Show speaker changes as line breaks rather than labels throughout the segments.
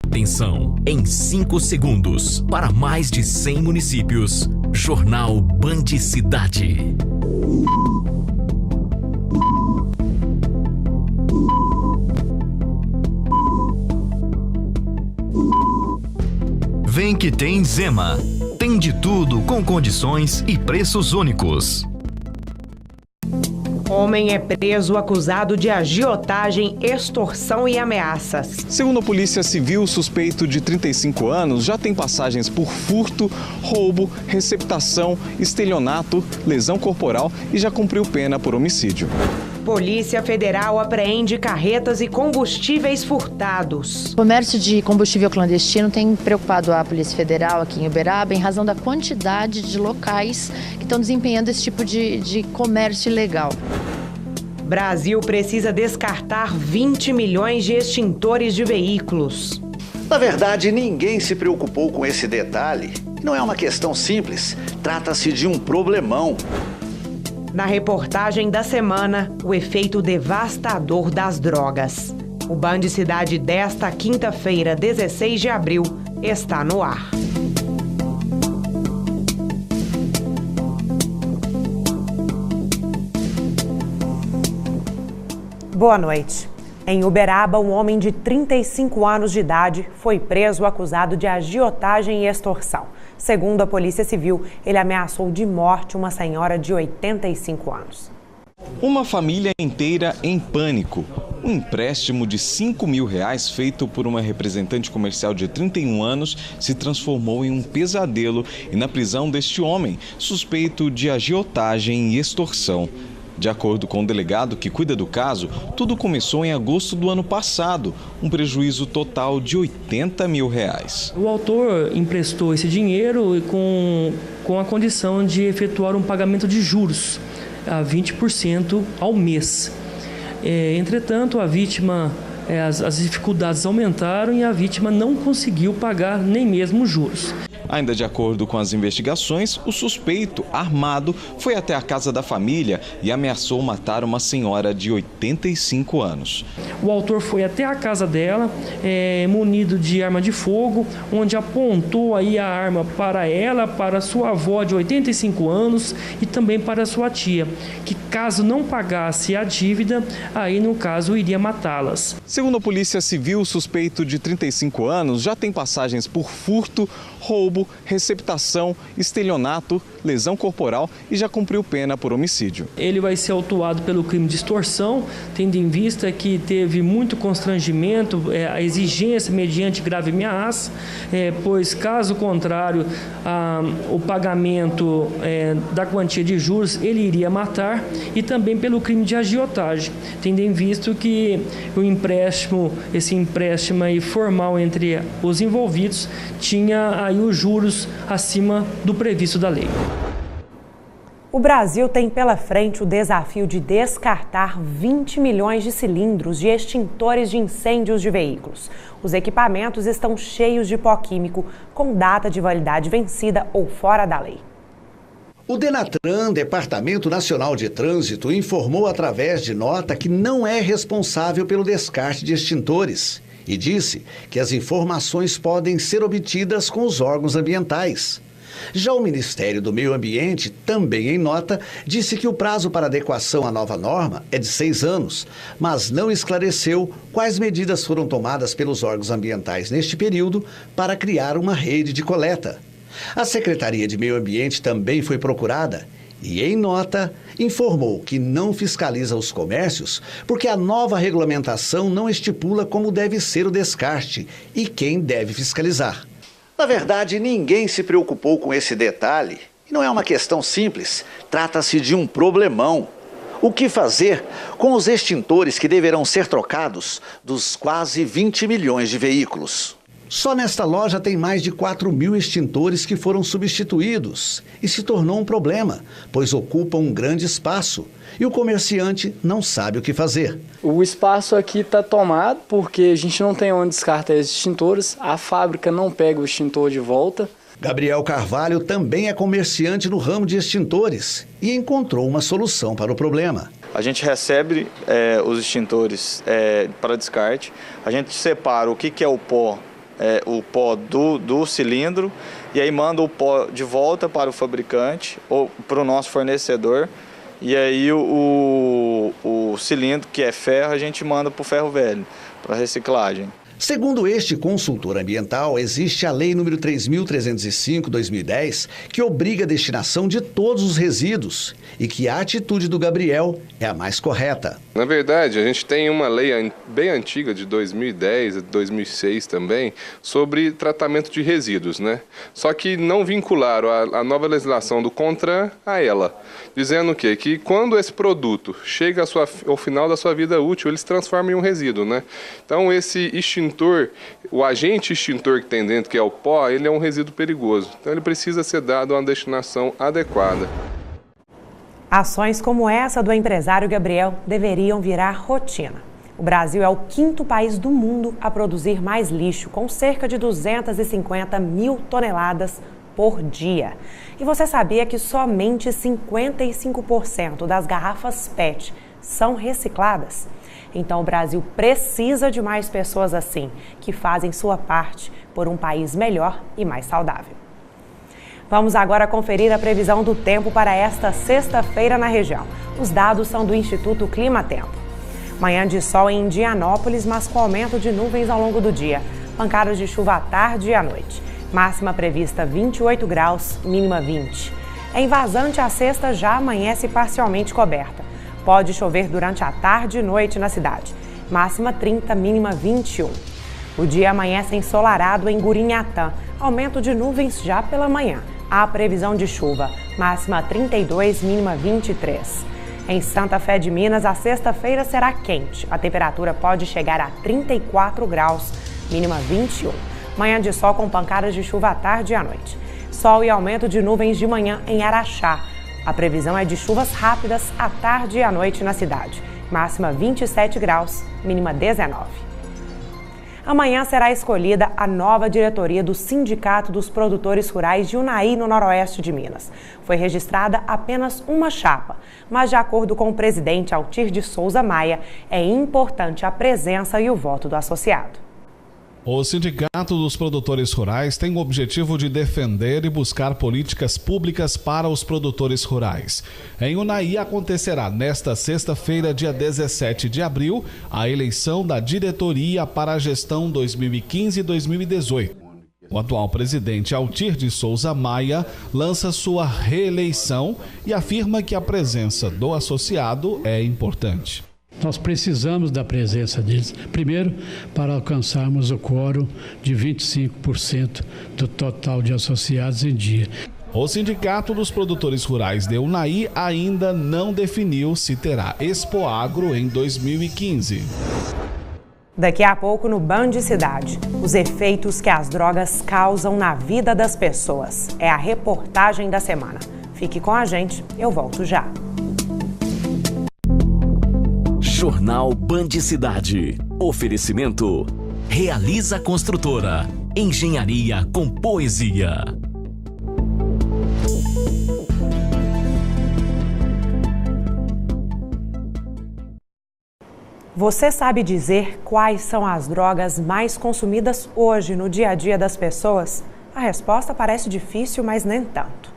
Atenção, em 5 segundos, para mais de 100 municípios, Jornal Band Cidade. Vem que tem Zema. Tem de tudo com condições e preços únicos.
Homem é preso acusado de agiotagem, extorsão e ameaças.
Segundo a Polícia Civil, o suspeito de 35 anos já tem passagens por furto, roubo, receptação, estelionato, lesão corporal e já cumpriu pena por homicídio.
Polícia Federal apreende carretas e combustíveis furtados.
O comércio de combustível clandestino tem preocupado a Polícia Federal aqui em Uberaba em razão da quantidade de locais que estão desempenhando esse tipo de comércio ilegal.
Brasil precisa descartar 20 milhões de extintores de veículos.
Na verdade, ninguém se preocupou com esse detalhe. Não é uma questão simples, trata-se de um problemão.
Na reportagem da semana, o efeito devastador das drogas. O Band Cidade desta quinta-feira, 16 de abril, está no ar. Boa noite. Em Uberaba, um homem de 35 anos de idade foi preso acusado de agiotagem e extorsão. Segundo a Polícia Civil, ele ameaçou de morte uma senhora de 85 anos.
Uma família inteira em pânico. Um empréstimo de R$5.000 feito por uma representante comercial de 31 anos se transformou em um pesadelo e na prisão deste homem, suspeito de agiotagem e extorsão. De acordo com o delegado que cuida do caso, tudo começou em agosto do ano passado, um prejuízo total de R$80.000.
O autor emprestou esse dinheiro com a condição de efetuar um pagamento de juros a 20% ao mês. Entretanto, a vítima, as dificuldades aumentaram e a vítima não conseguiu pagar nem mesmo os juros.
Ainda de acordo com as investigações, o suspeito, armado, foi até a casa da família e ameaçou matar uma senhora de 85 anos.
O autor foi até a casa dela, munido de arma de fogo, onde apontou aí a arma para ela, para sua avó de 85 anos e também para sua tia, que caso não pagasse a dívida, aí no caso iria matá-las.
Segundo a Polícia Civil, o suspeito de 35 anos já tem passagens por furto, roubo, receptação, estelionato, lesão corporal e já cumpriu pena por homicídio.
Ele vai ser autuado pelo crime de extorsão, tendo em vista que teve muito constrangimento, a exigência mediante grave ameaça, pois caso contrário, o pagamento da quantia de juros ele iria matar, e também pelo crime de agiotagem, tendo em vista que esse empréstimo aí formal entre os envolvidos tinha aí os juros acima do previsto da lei.
O Brasil tem pela frente o desafio de descartar 20 milhões de cilindros de extintores de incêndios de veículos. Os equipamentos estão cheios de pó químico, com data de validade vencida ou fora da lei.
O Denatran, Departamento Nacional de Trânsito, informou através de nota que não é responsável pelo descarte de extintores e disse que as informações podem ser obtidas com os órgãos ambientais. Já o Ministério do Meio Ambiente, também em nota, disse que o prazo para adequação à nova norma é de 6 anos, mas não esclareceu quais medidas foram tomadas pelos órgãos ambientais neste período para criar uma rede de coleta. A Secretaria de Meio Ambiente também foi procurada e, em nota, informou que não fiscaliza os comércios porque a nova regulamentação não estipula como deve ser o descarte e quem deve fiscalizar. Na verdade, ninguém se preocupou com esse detalhe. E não é uma questão simples, trata-se de um problemão. O que fazer com os extintores que deverão ser trocados dos quase 20 milhões de veículos? Só nesta loja tem mais de 4.000 extintores que foram substituídos e se tornou um problema, pois ocupam um grande espaço e o comerciante não sabe o que fazer.
O espaço aqui está tomado porque a gente não tem onde descartar esses extintores, a fábrica não pega o extintor de volta.
Gabriel Carvalho também é comerciante no ramo de extintores e encontrou uma solução para o problema.
A gente recebe os extintores para descarte, a gente separa o que é o pó o pó do cilindro e aí manda o pó de volta para o fabricante ou para o nosso fornecedor. E aí o cilindro, que é ferro, a gente manda para o ferro velho, para reciclagem.
Segundo este consultor ambiental, existe a Lei nº 3.305/2010, que obriga a destinação de todos os resíduos e que a atitude do Gabriel é a mais correta.
Na verdade, a gente tem uma lei bem antiga, de 2010, 2006 também, sobre tratamento de resíduos, né? Só que não vincularam a nova legislação do CONTRAN a ela, dizendo o quê? Que quando esse produto chega ao final da sua vida útil, ele se transforma em um resíduo, né? Então, esse o agente extintor que tem dentro, que é o pó, ele é um resíduo perigoso. Então ele precisa ser dado a uma destinação adequada.
Ações como essa do empresário Gabriel deveriam virar rotina. O Brasil é o 5º país do mundo a produzir mais lixo, com cerca de 250 mil toneladas por dia. E você sabia que somente 55% das garrafas PET são recicladas? Então, o Brasil precisa de mais pessoas assim, que fazem sua parte por um país melhor e mais saudável. Vamos agora conferir a previsão do tempo para esta sexta-feira na região. Os dados são do Instituto Climatempo. Manhã de sol em Indianópolis, mas com aumento de nuvens ao longo do dia. Pancadas de chuva à tarde e à noite. Máxima prevista 28 graus, mínima 20. Em Vazante, a sexta já amanhece parcialmente coberta. Pode chover durante a tarde e noite na cidade. Máxima 30, mínima 21. O dia amanhece ensolarado em Gurinhatã. Aumento de nuvens já pela manhã. Há previsão de chuva. Máxima 32, mínima 23. Em Santa Fé de Minas, a sexta-feira será quente. A temperatura pode chegar a 34 graus, mínima 21. Manhã de sol com pancadas de chuva à tarde e à noite. Sol e aumento de nuvens de manhã em Araxá. A previsão é de chuvas rápidas à tarde e à noite na cidade. Máxima 27 graus, mínima 19. Amanhã será escolhida a nova diretoria do Sindicato dos Produtores Rurais de Unai, no noroeste de Minas. Foi registrada apenas uma chapa, mas de acordo com o presidente Altir de Souza Maia, é importante a presença e o voto do associado.
O Sindicato dos Produtores Rurais tem o objetivo de defender e buscar políticas públicas para os produtores rurais. Em Unai acontecerá nesta sexta-feira, dia 17 de abril, a eleição da diretoria para a gestão 2015-2018. O atual presidente Altir de Souza Maia lança sua reeleição e afirma que a presença do associado é importante.
Nós precisamos da presença deles, primeiro, para alcançarmos o quórum de 25% do total de associados em dia.
O Sindicato dos Produtores Rurais de Unai ainda não definiu se terá Expoagro em 2015.
Daqui a pouco no Band Cidade, os efeitos que as drogas causam na vida das pessoas. É a reportagem da semana. Fique com a gente, eu volto já.
Jornal Band Cidade. Oferecimento. Realiza Construtora. Engenharia com poesia.
Você sabe dizer quais são as drogas mais consumidas hoje no dia a dia das pessoas? A resposta parece difícil, mas nem tanto.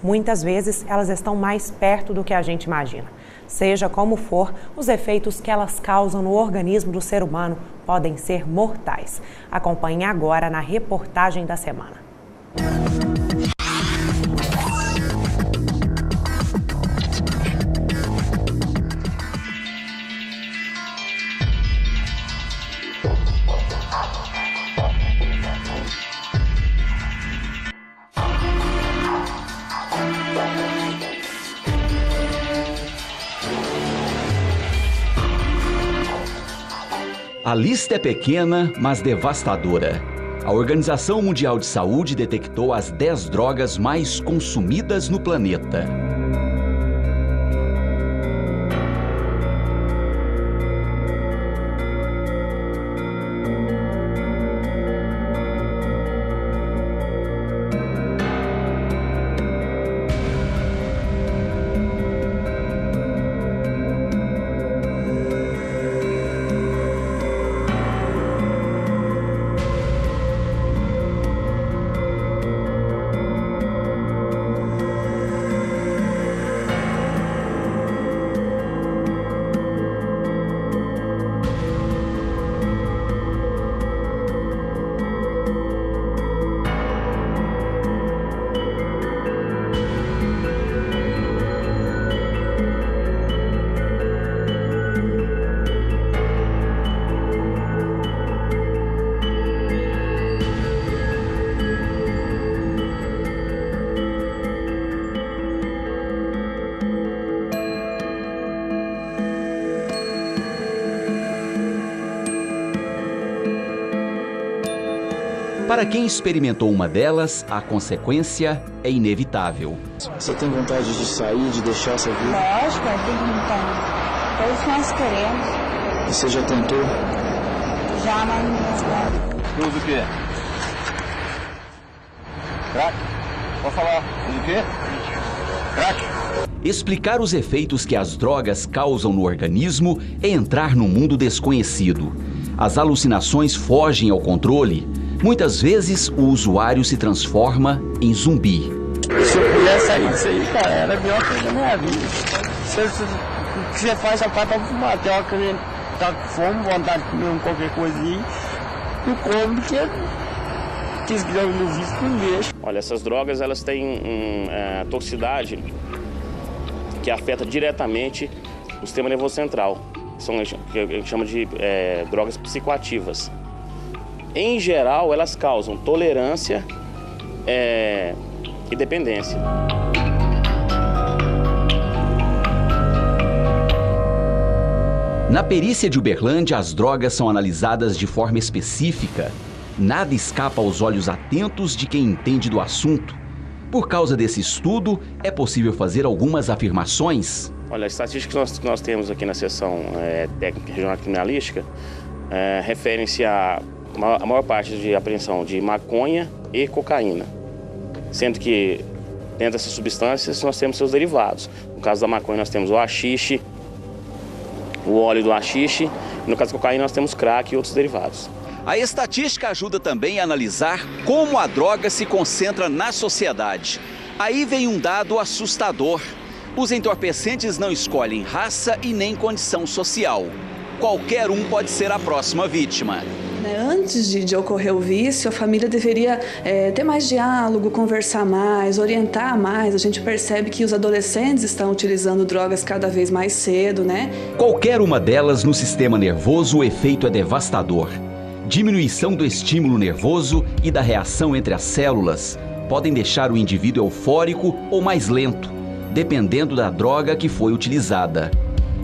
Muitas vezes elas estão mais perto do que a gente imagina. Seja como for, os efeitos que elas causam no organismo do ser humano podem ser mortais. Acompanhe agora na reportagem da semana.
A lista é pequena, mas devastadora. A Organização Mundial de Saúde detectou as 10 drogas mais consumidas no planeta. Para quem experimentou uma delas, a consequência é inevitável.
Você tem vontade de sair, de deixar essa vida?
Lógico, tem vontade. Todos nós queremos.
E você já tentou?
Já, mas não.
Usa o quê? Crack? Pode falar. Usa o quê? Crack?
Explicar os efeitos que as drogas causam no organismo é entrar num mundo desconhecido. As alucinações fogem ao controle. Muitas vezes, o usuário se transforma em zumbi.
Se eu pudesse sair disso aí, cara, era a melhor coisa da minha vida. O que você faz, só faz pra fumar. Tem uma que tá com fome, vontade de comer qualquer coisinha, não come, porque quis que no vício não deixa.
Olha, essas drogas, elas têm toxicidade que afeta diretamente o sistema nervoso central. São o que a gente chama de drogas psicoativas. Em geral, elas causam tolerância e dependência.
Na perícia de Uberlândia, as drogas são analisadas de forma específica. Nada escapa aos olhos atentos de quem entende do assunto. Por causa desse estudo, é possível fazer algumas afirmações.
Olha, a estatística que nós temos aqui na seção técnica regional criminalística referem-se a maior parte de apreensão de maconha e cocaína, sendo que dentro dessas substâncias nós temos seus derivados. No caso da maconha nós temos o haxixe, o óleo do haxixe, e no caso da cocaína nós temos crack e outros derivados.
A estatística ajuda também a analisar como a droga se concentra na sociedade. Aí vem um dado assustador. Os entorpecentes não escolhem raça e nem condição social. Qualquer um pode ser a próxima vítima.
Antes de ocorrer o vício, a família deveria ter mais diálogo, conversar mais, orientar mais. A gente percebe que os adolescentes estão utilizando drogas cada vez mais cedo, né?
Qualquer uma delas no sistema nervoso, o efeito é devastador. Diminuição do estímulo nervoso e da reação entre as células podem deixar o indivíduo eufórico ou mais lento, dependendo da droga que foi utilizada.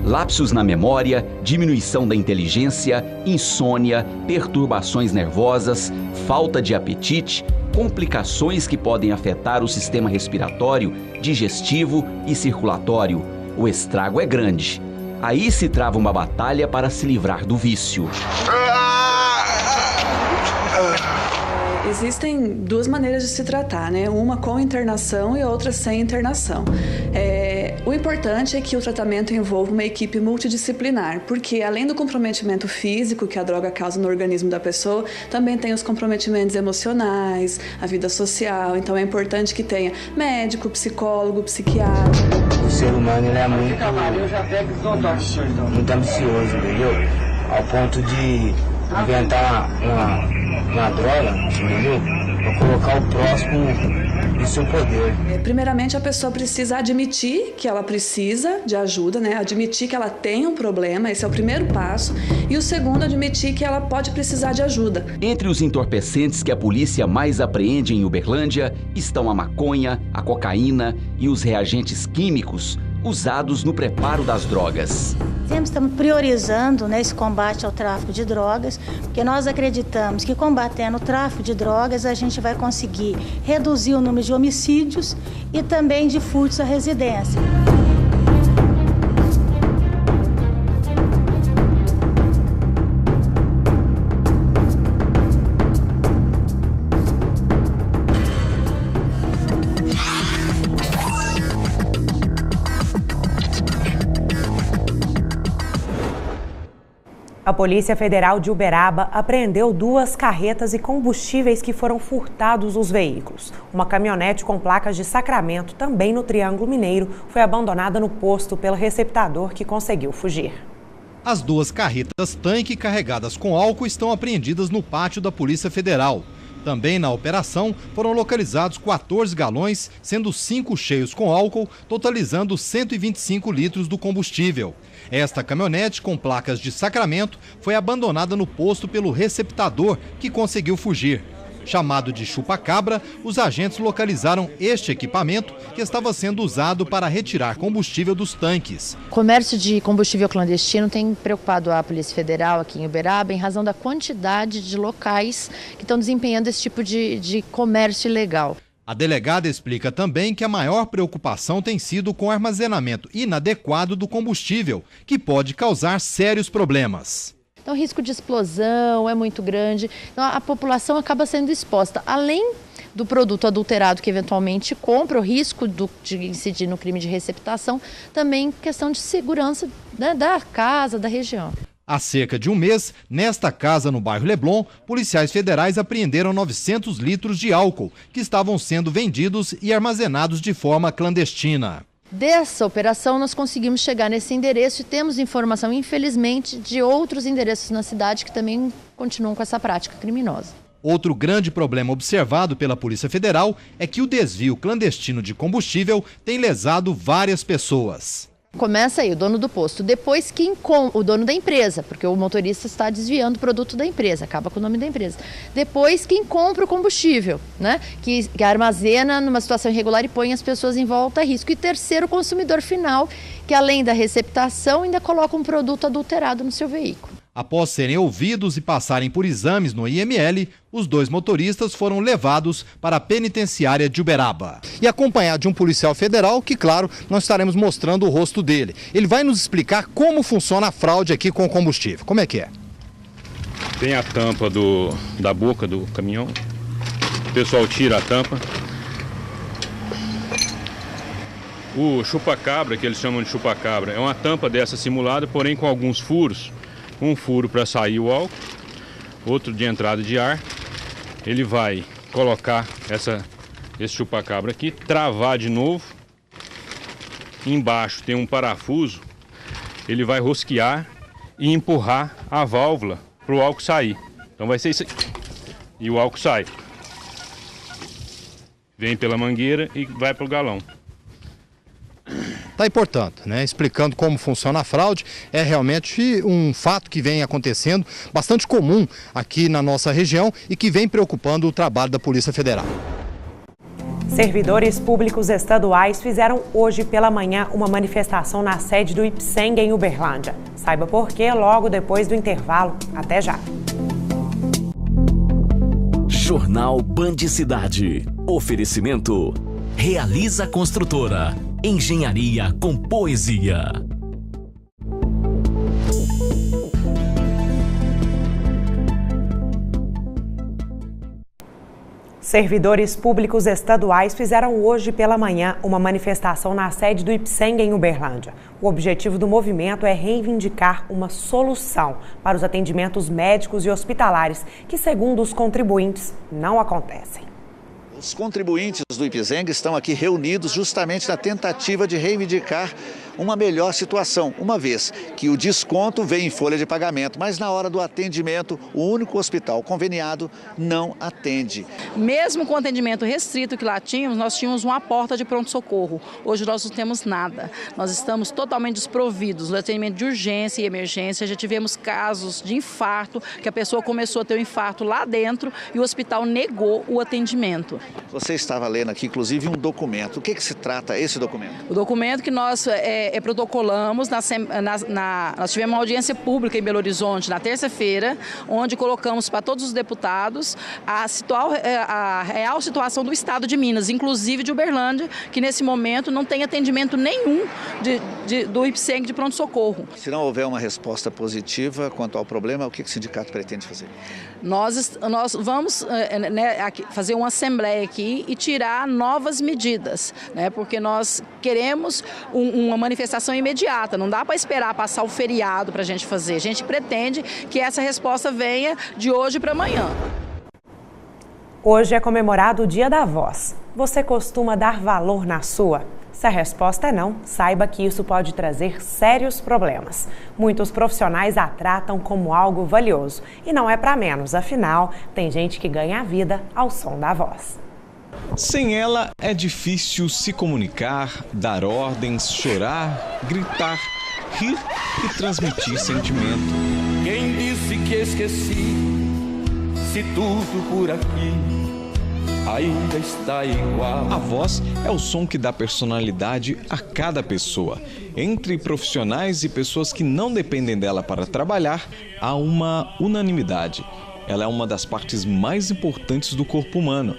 Lapsos na memória, diminuição da inteligência, insônia, perturbações nervosas, falta de apetite, complicações que podem afetar o sistema respiratório, digestivo e circulatório. O estrago é grande. Aí se trava uma batalha para se livrar do vício.
Existem duas maneiras de se tratar, né? Uma com internação e outra sem internação. O importante é que o tratamento envolva uma equipe multidisciplinar, porque além do comprometimento físico que a droga causa no organismo da pessoa, também tem os comprometimentos emocionais, a vida social. Então é importante que tenha médico, psicólogo, psiquiatra.
O ser humano ele é muito ambicioso, entendeu? Ao ponto de inventar uma droga, entendeu? Para colocar o próximo no seu poder.
Primeiramente, a pessoa precisa admitir que ela precisa de ajuda, né? Admitir que ela tem um problema, esse é o primeiro passo. E o segundo, admitir que ela pode precisar de ajuda.
Entre os entorpecentes que a polícia mais apreende em Uberlândia estão a maconha, a cocaína e os reagentes químicos usados no preparo das drogas.
Sempre estamos priorizando esse combate ao tráfico de drogas, porque nós acreditamos que combatendo o tráfico de drogas a gente vai conseguir reduzir o número de homicídios e também de furtos à residência.
A Polícia Federal de Uberaba apreendeu 2 carretas e combustíveis que foram furtados dos veículos. Uma caminhonete com placas de Sacramento, também no Triângulo Mineiro, foi abandonada no posto pelo receptador que conseguiu fugir.
As 2 carretas-tanque carregadas com álcool estão apreendidas no pátio da Polícia Federal. Também na operação foram localizados 14 galões, sendo 5 cheios com álcool, totalizando 125 litros do combustível. Esta caminhonete, com placas de Sacramento, foi abandonada no posto pelo receptador, que conseguiu fugir. Chamado de chupa-cabra, os agentes localizaram este equipamento que estava sendo usado para retirar combustível dos tanques.
O comércio de combustível clandestino tem preocupado a Polícia Federal aqui em Uberaba em razão da quantidade de locais que estão desempenhando esse tipo de comércio ilegal.
A delegada explica também que a maior preocupação tem sido com o armazenamento inadequado do combustível, que pode causar sérios problemas.
Então, o risco de explosão é muito grande, então a população acaba sendo exposta. Além do produto adulterado que eventualmente compra, o risco de incidir no crime de receptação, também questão de segurança, né, da casa, da região.
Há cerca de um mês, nesta casa no bairro Leblon, policiais federais apreenderam 900 litros de álcool que estavam sendo vendidos e armazenados de forma clandestina.
Dessa operação, nós conseguimos chegar nesse endereço e temos informação, infelizmente, de outros endereços na cidade que também continuam com essa prática criminosa.
Outro grande problema observado pela Polícia Federal é que o desvio clandestino de combustível tem lesado várias pessoas.
Começa aí o dono do posto, depois o dono da empresa, porque o motorista está desviando o produto da empresa, acaba com o nome da empresa. Depois quem compra o combustível, né, que armazena numa situação irregular e põe as pessoas em volta a risco. E terceiro, o consumidor final, que além da receptação ainda coloca um produto adulterado no seu veículo.
Após serem ouvidos e passarem por exames no IML, os dois motoristas foram levados para a penitenciária de Uberaba. E acompanhado de um policial federal, que claro, nós estaremos mostrando o rosto dele. Ele vai nos explicar como funciona a fraude aqui com o combustível. Como é que é?
Tem a tampa da boca do caminhão. O pessoal tira a tampa. O chupa-cabra, que eles chamam de chupa-cabra, é uma tampa dessa simulada, porém com alguns furos. Um furo para sair o álcool, outro de entrada de ar. Ele vai colocar esse chupa-cabra aqui, travar de novo. Embaixo tem um parafuso, ele vai rosquear e empurrar a válvula para o álcool sair. Então vai ser isso aqui. E o álcool sai. Vem pela mangueira e vai para o galão.
Está aí, portanto, né, explicando como funciona a fraude. É realmente um fato que vem acontecendo, bastante comum aqui na nossa região e que vem preocupando o trabalho da Polícia Federal.
Servidores públicos estaduais fizeram hoje pela manhã uma manifestação na sede do IPSENG em Uberlândia. Saiba por quê logo depois do intervalo. Até já.
Jornal Band Cidade. Oferecimento. Realiza Construtora. Engenharia com poesia.
Servidores públicos estaduais fizeram hoje pela manhã uma manifestação na sede do IPSENG em Uberlândia. O objetivo do movimento é reivindicar uma solução para os atendimentos médicos e hospitalares que, segundo os contribuintes, não acontecem.
Os contribuintes do IPSENG estão aqui reunidos justamente na tentativa de reivindicar uma melhor situação, uma vez que o desconto vem em folha de pagamento, mas na hora do atendimento, o único hospital conveniado não atende.
Mesmo com o atendimento restrito que lá tínhamos, nós tínhamos uma porta de pronto-socorro. Hoje nós não temos nada. Nós estamos totalmente desprovidos. No atendimento de urgência e emergência, já tivemos casos de infarto, que a pessoa começou a ter um infarto lá dentro e o hospital negou o atendimento.
Você estava lendo aqui, inclusive, um documento. O que se trata esse documento?
O documento que nós protocolamos, nós tivemos uma audiência pública em Belo Horizonte na terça-feira, onde colocamos para todos os deputados a real situação do estado de Minas, inclusive de Uberlândia, que nesse momento não tem atendimento nenhum do IPSENG de pronto-socorro.
Se não houver uma resposta positiva quanto ao problema, o que o sindicato pretende fazer?
Nós vamos fazer uma assembleia aqui e tirar novas medidas, né? Porque nós queremos uma manifestação imediata, não dá para esperar passar o feriado para a gente fazer. A gente pretende que essa resposta venha de hoje para amanhã.
Hoje é comemorado o Dia da Voz. Você costuma dar valor na sua? Se a resposta é não, saiba que isso pode trazer sérios problemas. Muitos profissionais a tratam como algo valioso. E não é para menos, afinal, tem gente que ganha a vida ao som da voz.
Sem ela, é difícil se comunicar, dar ordens, chorar, gritar, rir e transmitir sentimento.
Quem disse que esqueci?
se tudo por aqui ainda está igual.
A voz é o som que dá personalidade a cada pessoa. Entre profissionais e pessoas que não dependem dela para trabalhar, há uma unanimidade. Ela é uma das partes mais importantes do corpo humano.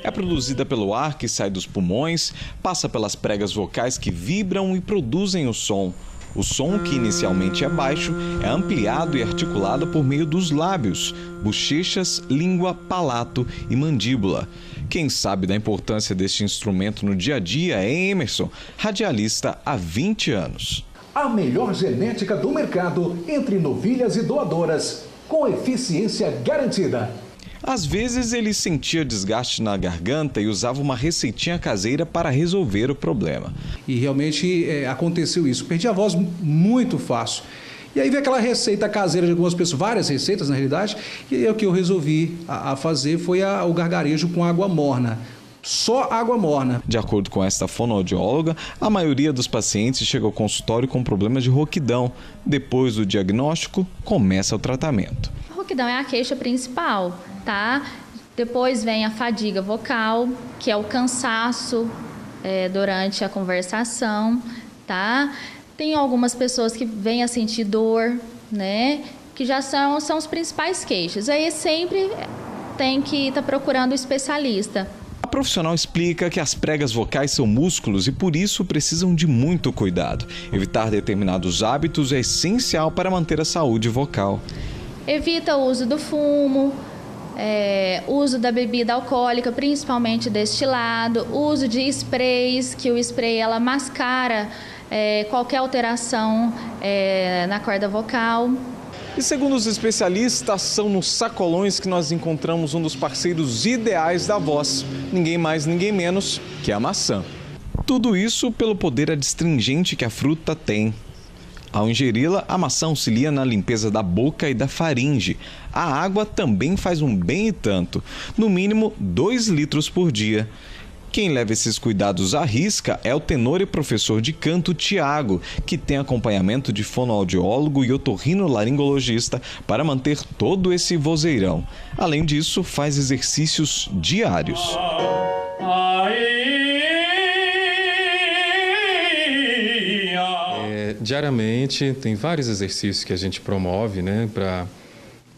É produzida pelo ar que sai dos pulmões, passa pelas pregas vocais que vibram e produzem o som. O som, que inicialmente é baixo, é ampliado e articulado por meio dos lábios, bochechas, língua, palato e mandíbula. Quem sabe da importância deste instrumento no dia a dia é Emerson, radialista há 20 anos.
A melhor genética do mercado entre novilhas e doadoras, com eficiência garantida.
Às vezes ele sentia desgaste na garganta e usava uma receitinha caseira para resolver o problema.
E realmente aconteceu isso. Perdi a voz muito fácil. E aí veio aquela receita caseira de algumas pessoas, várias receitas na realidade, e aí o que eu resolvi a fazer foi o gargarejo com água morna. Só água morna.
De acordo com esta fonoaudióloga, a maioria dos pacientes chega ao consultório com problemas de rouquidão. Depois do diagnóstico, começa o tratamento.
A rouquidão é a queixa principal, tá? Depois vem a fadiga vocal, que é o cansaço durante a conversação, tá? Tem algumas pessoas que vêm a sentir dor, né? Que já são os principais queixas. Aí sempre tem que estar procurando um especialista.
A profissional explica que as pregas vocais são músculos e por isso precisam de muito cuidado. Evitar determinados hábitos é essencial para manter a saúde vocal.
Evita o uso do fumo, uso da bebida alcoólica, principalmente destilado, uso de sprays, que o spray ela mascara qualquer alteração na corda vocal.
E segundo os especialistas, são nos sacolões que nós encontramos um dos parceiros ideais da voz. Ninguém mais, ninguém menos que a maçã. Tudo isso pelo poder adstringente que a fruta tem. Ao ingeri-la, a maçã auxilia na limpeza da boca e da faringe. A água também faz um bem e tanto, no mínimo 2 litros por dia. Quem leva esses cuidados à risca é o tenor e professor de canto Tiago, que tem acompanhamento de fonoaudiólogo e otorrinolaringologista para manter todo esse vozeirão. Além disso, faz exercícios diários.
Diariamente tem vários exercícios que a gente promove, né,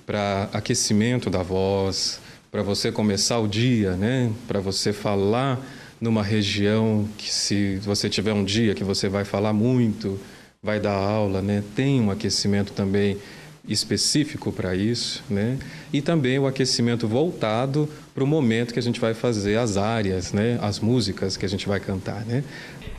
para aquecimento da voz, para você começar o dia, né, para você falar numa região que, se você tiver um dia que você vai falar muito, vai dar aula, né, tem um aquecimento também específico para isso, né, e também o aquecimento voltado para o momento que a gente vai fazer as áreas, né, as músicas que a gente vai cantar, né.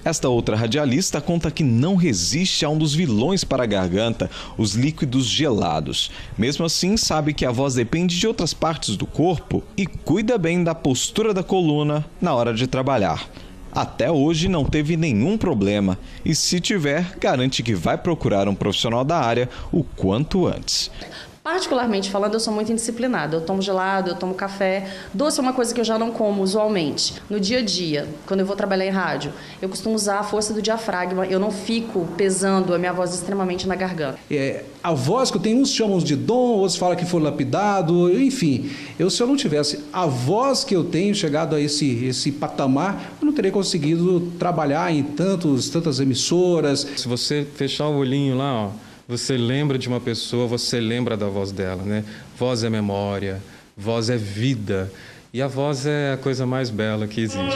Esta outra radialista conta que não resiste a um dos vilões para a garganta, os líquidos gelados. Mesmo assim, sabe que a voz depende de outras partes do corpo e cuida bem da postura da coluna na hora de trabalhar. Até hoje não teve nenhum problema e, se tiver, garante que vai procurar um profissional da área o quanto antes.
Particularmente falando, eu sou muito indisciplinada. Eu tomo gelado, eu tomo café. Doce é uma coisa que eu já não como usualmente. No dia a dia, quando eu vou trabalhar em rádio, eu costumo usar a força do diafragma. Eu não fico pesando a minha voz extremamente na garganta.
A voz que eu tenho, uns chamam de dom, outros falam que foi lapidado, enfim. Se eu não tivesse a voz que eu tenho, chegado a esse patamar, eu não teria conseguido trabalhar em tantas emissoras.
Se você fechar o olhinho lá, ó, você lembra de uma pessoa, você lembra da voz dela, né? Voz é memória, voz é vida. E a voz é a coisa mais bela que existe.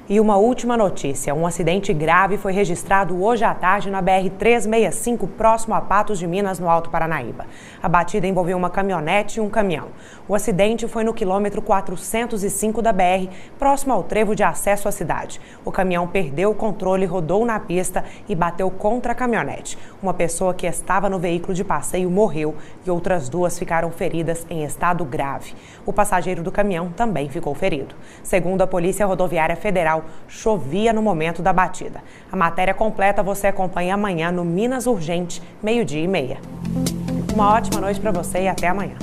E uma última notícia, um acidente grave foi registrado hoje à tarde na BR-365, próximo a Patos de Minas, no Alto Paranaíba. A batida envolveu uma caminhonete e um caminhão. O acidente foi no quilômetro 405 da BR, próximo ao trevo de acesso à cidade. O caminhão perdeu o controle, rodou na pista e bateu contra a caminhonete. Uma pessoa que estava no veículo de passeio morreu e outras 2 ficaram feridas em estado grave. O passageiro do caminhão também ficou ferido. Segundo a Polícia Rodoviária Federal, chovia no momento da batida. A matéria completa você acompanha amanhã no Minas Urgente, 12:30. Uma ótima noite para você e até amanhã.